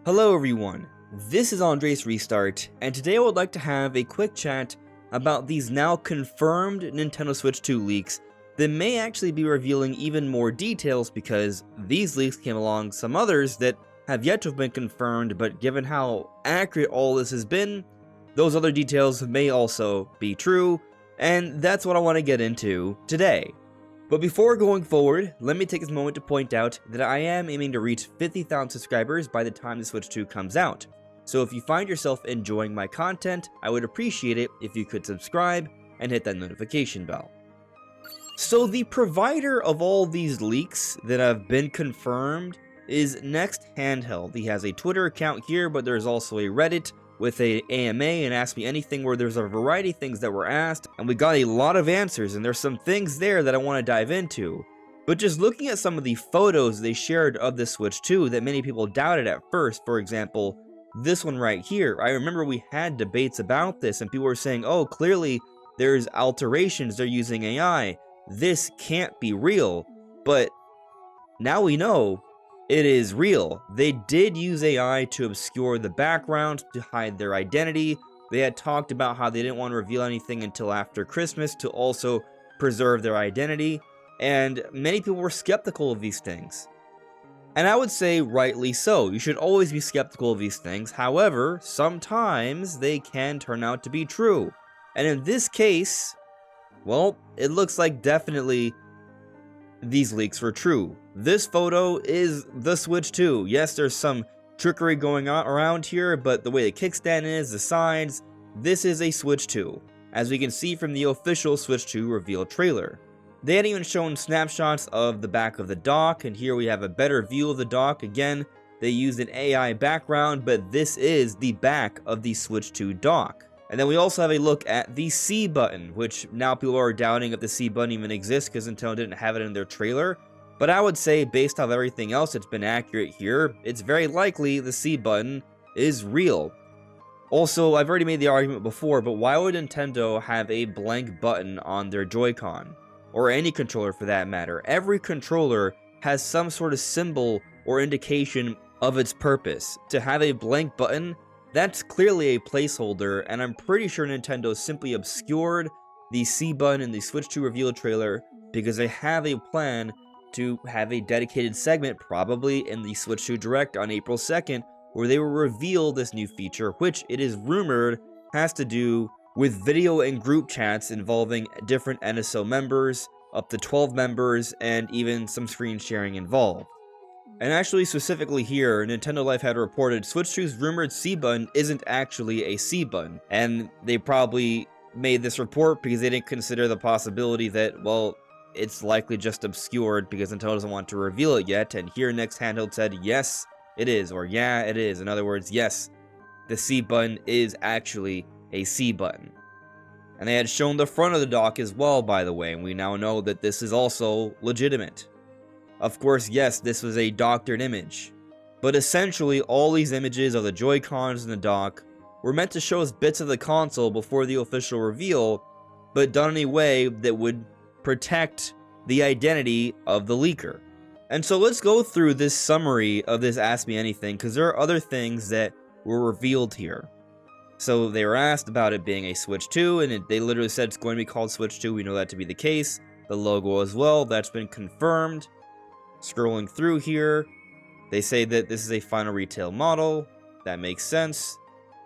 Hello everyone, this is AndresRestart, and today I would like to have a quick chat about these now confirmed Nintendo Switch 2 leaks that may actually be revealing even more details because these leaks came along some others that have yet to have been confirmed, but given how accurate all this has been, those other details may also be true, and that's what I want to get into today. But before going forward, let me take this moment to point out that I am aiming to reach 50,000 subscribers by the time the Switch 2 comes out. So if you find yourself enjoying my content, I would appreciate it if you could subscribe and hit that notification bell. So the provider of all these leaks that have been confirmed is Next Handheld. He has a Twitter account here, but there's also a Reddit with a AMA and Ask Me Anything where there's a variety of things that were asked, and we got a lot of answers, and there's some things there that I want to dive into. But just looking at some of the photos they shared of the Switch 2 that many people doubted at first, for example, this one right here, I remember we had debates about this, and people were saying, oh, clearly there's alterations, they're using AI, this can't be real, but now we know it is real. They did use AI to obscure the background, to hide their identity. They had talked about how they didn't want to reveal anything until after Christmas to also preserve their identity, and many people were skeptical of these things. And I would say rightly so. You should always be skeptical of these things. However, sometimes they can turn out to be true. And in this case, well, it looks like definitely these leaks were true. This photo is the Switch 2. Yes, there's some trickery going on around here, but the way the kickstand is, the sides, this is a Switch 2, as we can see from the official Switch 2 reveal trailer. They had even shown snapshots of the back of the dock, and here we have a better view of the dock. Again, they used an AI background, but this is the back of the Switch 2 dock. And then we also have a look at the C button, which now people are doubting if the C button even exists because Nintendo didn't have it in their trailer. But I would say, based off everything else that's been accurate here, it's very likely the C button is real. Also, I've already made the argument before, but why would Nintendo have a blank button on their Joy-Con? Or any controller for that matter. Every controller has some sort of symbol or indication of its purpose. To have a blank button, that's clearly a placeholder, and I'm pretty sure Nintendo simply obscured the C button in the Switch 2 reveal trailer because they have a plan to have a dedicated segment, probably in the Switch 2 Direct on April 2nd, where they will reveal this new feature, which it is rumored has to do with video and group chats involving different NSO members, up to 12 members, and even some screen sharing involved. And actually, specifically here, Nintendo Life had reported Switch 2's rumored C button isn't actually a C button, and they probably made this report because they didn't consider the possibility that, well, it's likely just obscured because Nintendo doesn't want to reveal it yet, and here Next Handheld said, yes, it is, or yeah, it is. In other words, yes, the C button is actually a C button. And they had shown the front of the dock as well, by the way, and we now know that this is also legitimate. Of course, yes, this was a doctored image, but essentially all these images of the Joy-Cons in the dock were meant to show us bits of the console before the official reveal, but done in a way that would protect the identity of the leaker. And so let's go through this summary of this Ask Me Anything, because there are other things that were revealed here. So they were asked about it being a Switch 2, and they literally said it's going to be called Switch 2. We know that to be the case. The logo as well, that's been confirmed. Scrolling through here, they say that this is a final retail model. That makes sense.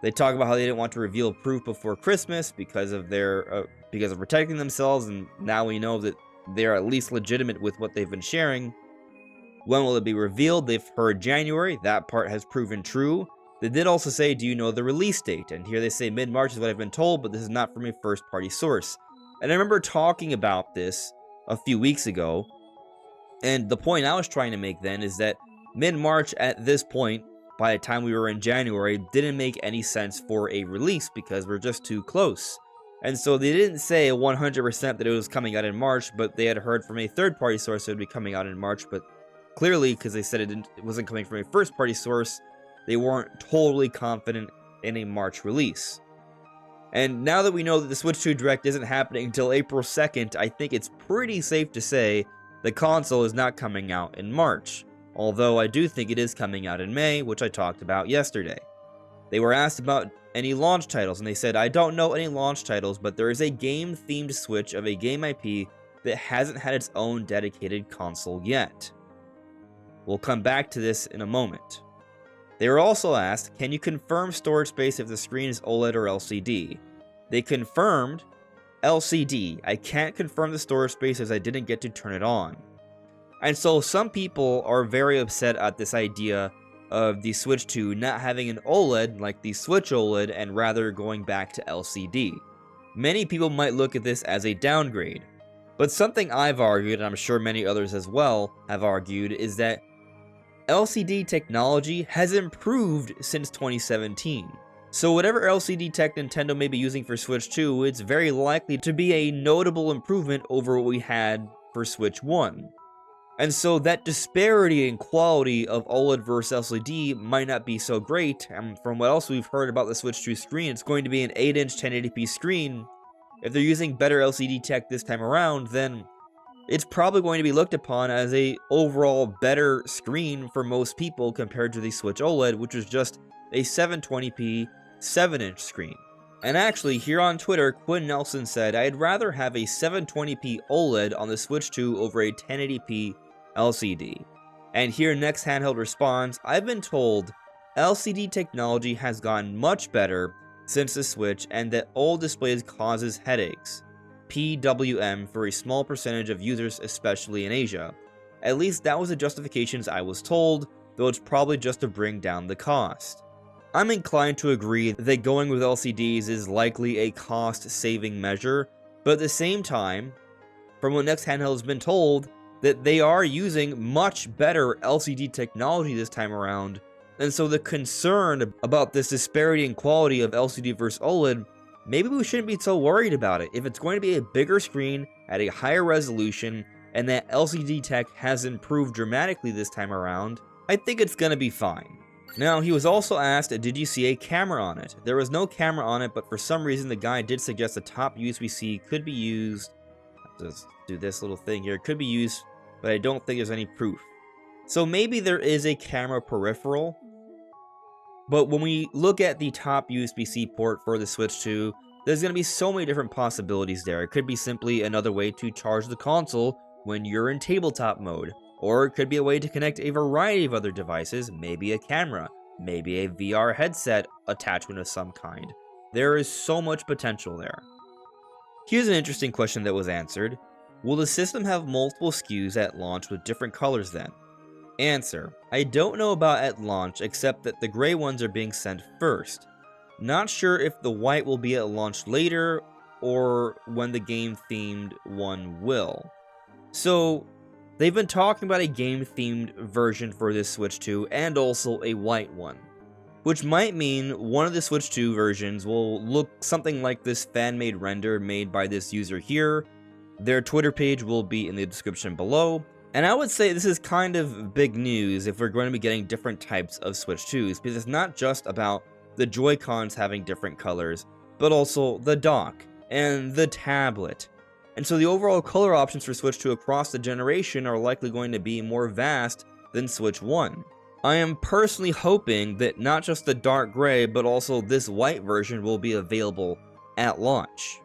They talk about how they didn't want to reveal proof before Christmas because of their because of protecting themselves, and now we know that they're at least legitimate with what they've been sharing. When will it be revealed? They've heard January. That part has proven true. They did also say, do you know the release date? And here they say mid-March is what I've been told, but this is not from a first-party source. And I remember talking about this a few weeks ago, and the point I was trying to make then is that mid-March at this point, by the time we were in January, didn't make any sense for a release because we're just too close. And so they didn't say 100% that it was coming out in March, but they had heard from a third-party source it would be coming out in March, but clearly, because they said it wasn't coming from a first-party source, they weren't totally confident in a March release. And now that we know that the Switch 2 Direct isn't happening until April 2nd, I think it's pretty safe to say the console is not coming out in March. Although I do think it is coming out in May, which I talked about yesterday. They were asked about any launch titles, and they said, I don't know any launch titles, but there is a game-themed Switch of a game IP that hasn't had its own dedicated console yet. We'll come back to this in a moment. They were also asked, can you confirm storage space if the screen is OLED or LCD? They confirmed LCD. I can't confirm the storage space as I didn't get to turn it on. And so some people are very upset at this idea of the Switch 2 not having an OLED like the Switch OLED and rather going back to LCD. Many people might look at this as a downgrade. But something I've argued, and I'm sure many others as well have argued, is that LCD technology has improved since 2017. So whatever LCD tech Nintendo may be using for Switch 2, it's very likely to be a notable improvement over what we had for Switch 1. And so that disparity in quality of OLED versus LCD might not be so great, and from what else we've heard about the Switch 2 screen, it's going to be an 8-inch 1080p screen. If they're using better LCD tech this time around, then it's probably going to be looked upon as a overall better screen for most people compared to the Switch OLED, which was just a 720p 7-inch screen. And actually, here on Twitter, Quinn Nelson said, I'd rather have a 720p OLED on the Switch 2 over a 1080p LCD. And here Next Handheld responds, I've been told LCD technology has gotten much better since the Switch and that old displays causes headaches. PWM for a small percentage of users, especially in Asia. At least that was the justifications I was told, though it's probably just to bring down the cost. I'm inclined to agree that going with LCDs is likely a cost-saving measure, but at the same time, from what Next Handheld has been told, that they are using much better LCD technology this time around, and so the concern about this disparity in quality of LCD versus OLED, maybe we shouldn't be so worried about it. If it's going to be a bigger screen at a higher resolution, and that LCD tech has improved dramatically this time around, I think it's going to be fine. Now, he was also asked, did you see a camera on it? There was no camera on it, but for some reason the guy did suggest the top USB-C could be used. Let's do this little thing here. It could be used, but I don't think there's any proof. So maybe there is a camera peripheral, but when we look at the top USB-C port for the Switch 2, there's going to be so many different possibilities there. It could be simply another way to charge the console when you're in tabletop mode. Or it could be a way to connect a variety of other devices, maybe a camera, maybe a VR headset attachment of some kind. There is so much potential there. Here's an interesting question that was answered. Will the system have multiple SKUs at launch with different colors then? Answer. I don't know about at launch except that the gray ones are being sent first. Not sure if the white will be at launch later or when the game-themed one will. So, they've been talking about a game-themed version for this Switch 2 and also a white one, which might mean one of the Switch 2 versions will look something like this fan-made render made by this user here. Their Twitter page will be in the description below, and I would say this is kind of big news if we're going to be getting different types of Switch 2s, because it's not just about the Joy-Cons having different colors, but also the dock and the tablet. And so the overall color options for Switch 2 across the generation are likely going to be more vast than Switch 1. I am personally hoping that not just the dark gray, but also this white version will be available at launch.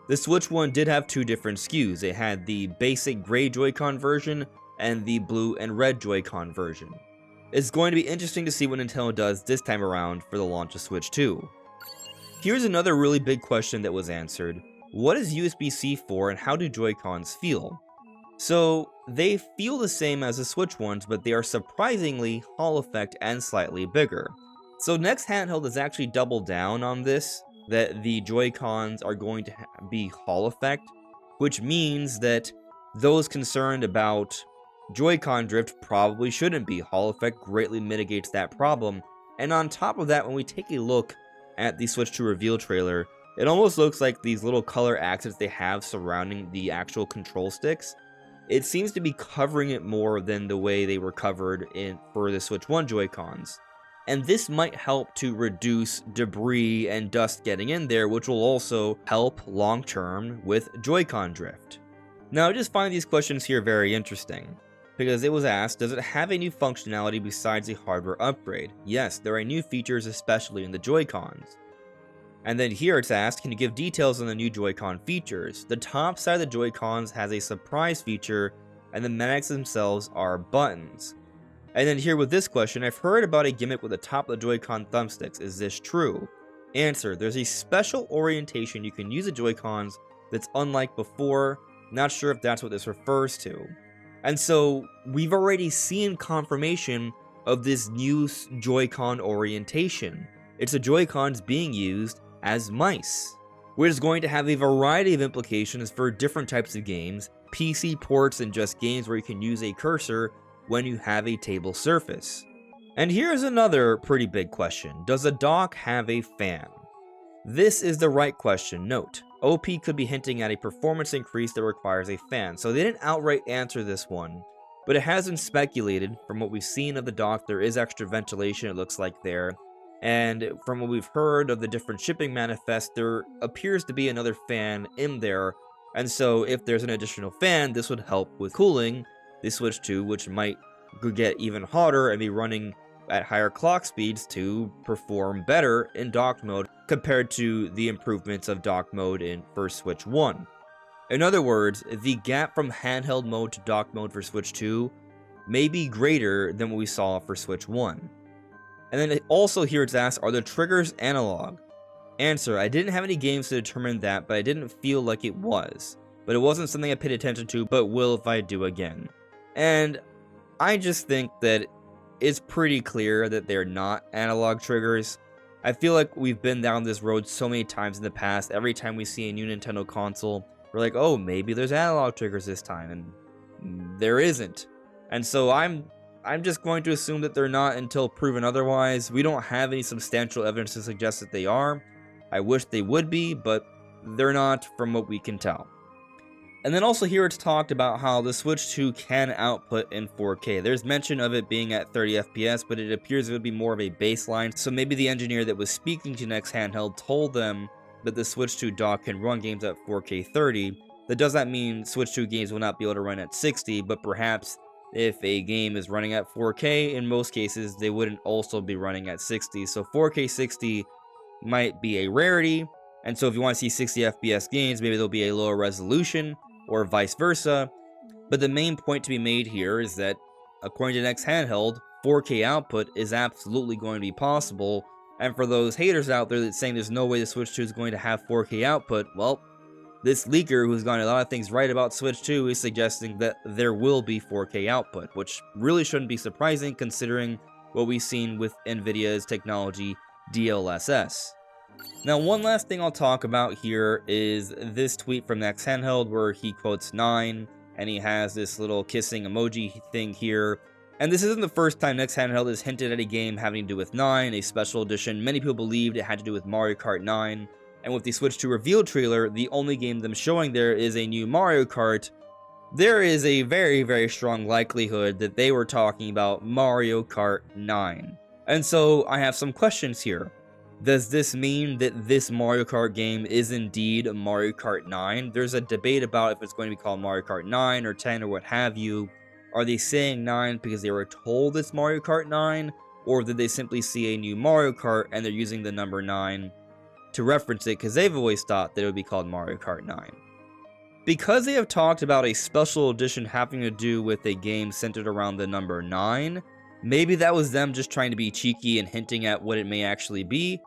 The Switch 1 did have two different SKUs. It had the basic gray Joy-Con version and the blue and red Joy-Con version. It's going to be interesting to see what Nintendo does this time around for the launch of Switch 2. Here's another really big question that was answered. What is USB-C for and how do Joy-Cons feel? So, they feel the same as the Switch ones, but they are surprisingly Hall effect and slightly bigger. So Next Handheld has actually doubled down on this, that the Joy-Cons are going to be Hall effect, which means that those concerned about Joy-Con drift probably shouldn't be. Hall effect greatly mitigates that problem, and on top of that, when we take a look at the Switch 2 reveal trailer, it almost looks like these little color accents they have surrounding the actual control sticks. It seems to be covering it more than the way they were covered for the Switch 1 Joy-Cons. And this might help to reduce debris and dust getting in there, which will also help long term with Joy-Con drift. Now, I just find these questions here very interesting, because it was asked, does it have a new functionality besides a hardware upgrade? Yes, there are new features, especially in the Joy-Cons. And then here it's asked, can you give details on the new Joy-Con features? The top side of the Joy-Cons has a surprise feature, and the magnets themselves are buttons. And then here with this question, I've heard about a gimmick with the top of the Joy-Con thumbsticks. Is this true? Answer, there's a special orientation you can use the Joy-Cons that's unlike before. Not sure if that's what this refers to. And so we've already seen confirmation of this new Joy-Con orientation. It's the Joy-Cons being used as mice, which is going to have a variety of implications for different types of games, PC ports, and just games where you can use a cursor when you have a table surface. And here's another pretty big question. Does a dock have a fan? This is the right question. Note, OP could be hinting at a performance increase that requires a fan, so they didn't outright answer this one, but it has been speculated. From what we've seen of the dock, there is extra ventilation, it looks like there, and from what we've heard of the different shipping manifests, there appears to be another fan in there, and so if there's an additional fan, this would help with cooling the Switch 2, which might get even hotter and be running at higher clock speeds to perform better in dock mode compared to the improvements of dock mode for Switch 1. In other words, the gap from handheld mode to dock mode for Switch 2 may be greater than what we saw for Switch 1. And then also here it's asked, are the triggers analog? Answer, I didn't have any games to determine that, but I didn't feel like it was. But it wasn't something I paid attention to, but will if I do again. And I just think that it's pretty clear that they're not analog triggers. I feel like we've been down this road so many times in the past. Every time we see a new Nintendo console, we're like, oh, maybe there's analog triggers this time, and there isn't. And so I'm just going to assume that they're not until proven otherwise. We don't have any substantial evidence to suggest that they are. I wish they would be, but they're not from what we can tell. And then also here it's talked about how the Switch 2 can output in 4K. There's mention of it being at 30 FPS, but it appears it would be more of a baseline. So maybe the engineer that was speaking to Next Handheld told them that the Switch 2 dock can run games at 4K 30. That does not mean Switch 2 games will not be able to run at 60, but perhaps if a game is running at 4K, in most cases, they wouldn't also be running at 60. So 4K 60 might be a rarity. And so if you want to see 60 FPS games, maybe there'll be a lower resolution, or vice versa. But the main point to be made here is that, according to Next Handheld, 4K output is absolutely going to be possible. And for those haters out there that saying there's no way the Switch 2 is going to have 4K output, well, this leaker who's gotten a lot of things right about Switch 2 is suggesting that there will be 4K output, which really shouldn't be surprising considering what we've seen with Nvidia's technology DLSS. Now, one last thing I'll talk about here is this tweet from Next Handheld where he quotes 9, and he has this little kissing emoji thing here. And this isn't the first time Next Handheld has hinted at a game having to do with 9, a special edition. Many people believed it had to do with Mario Kart 9. And with the Switch 2 reveal trailer, the only game them showing there is a new Mario Kart. There is a very, very strong likelihood that they were talking about Mario Kart 9. And so I have some questions here. Does this mean that this Mario Kart game is indeed Mario Kart 9? There's a debate about if it's going to be called Mario Kart 9 or 10 or what have you. Are they saying 9 because they were told it's Mario Kart 9? Or did they simply see a new Mario Kart and they're using the number 9 to reference it because they've always thought that it would be called Mario Kart 9? Because they have talked about a special edition having to do with a game centered around the number 9, maybe that was them just trying to be cheeky and hinting at what it may actually be.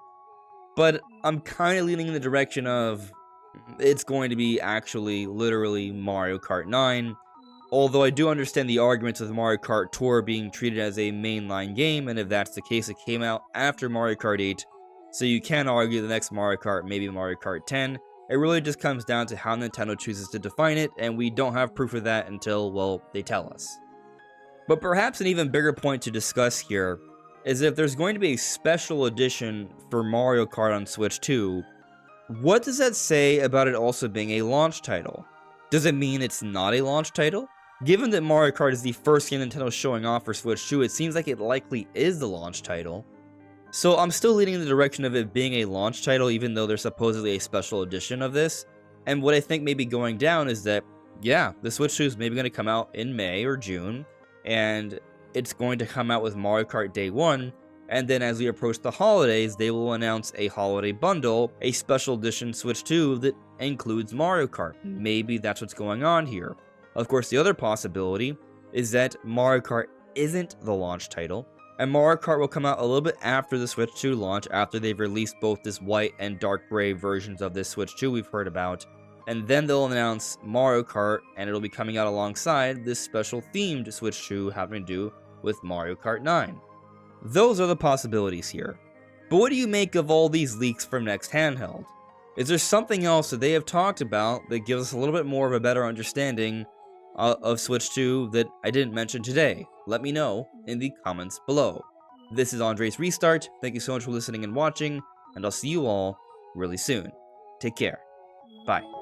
But I'm kind of leaning in the direction of it's going to be actually literally Mario Kart 9. Although I do understand the arguments of Mario Kart Tour being treated as a mainline game, and if that's the case, it came out after Mario Kart 8. So you can argue the next Mario Kart may be Mario Kart 10. It really just comes down to how Nintendo chooses to define it, and we don't have proof of that until, well, they tell us. But perhaps an even bigger point to discuss here is if there's going to be a special edition for Mario Kart on Switch 2, what does that say about it also being a launch title? Does it mean it's not a launch title? Given that Mario Kart is the first game Nintendo's showing off for Switch 2, it seems like it likely is the launch title. So I'm still leaning in the direction of it being a launch title, even though there's supposedly a special edition of this. And what I think may be going down is that, yeah, the Switch 2 is maybe going to come out in May or June, and it's going to come out with Mario Kart Day 1, and then as we approach the holidays, they will announce a holiday bundle, a special edition Switch 2 that includes Mario Kart. Maybe that's what's going on here. Of course, the other possibility is that Mario Kart isn't the launch title, and Mario Kart will come out a little bit after the Switch 2 launch, after they've released both this white and dark gray versions of this Switch 2 we've heard about, and then they'll announce Mario Kart, and it'll be coming out alongside this special themed Switch 2 having to do with Mario Kart 9. Those are the possibilities here. But what do you make of all these leaks from Next Handheld? Is there something else that they have talked about that gives us a little bit more of a better understanding of Switch 2 that I didn't mention today? Let me know in the comments below. This is AndresRestart. Thank you so much for listening and watching, and I'll see you all really soon. Take care. Bye.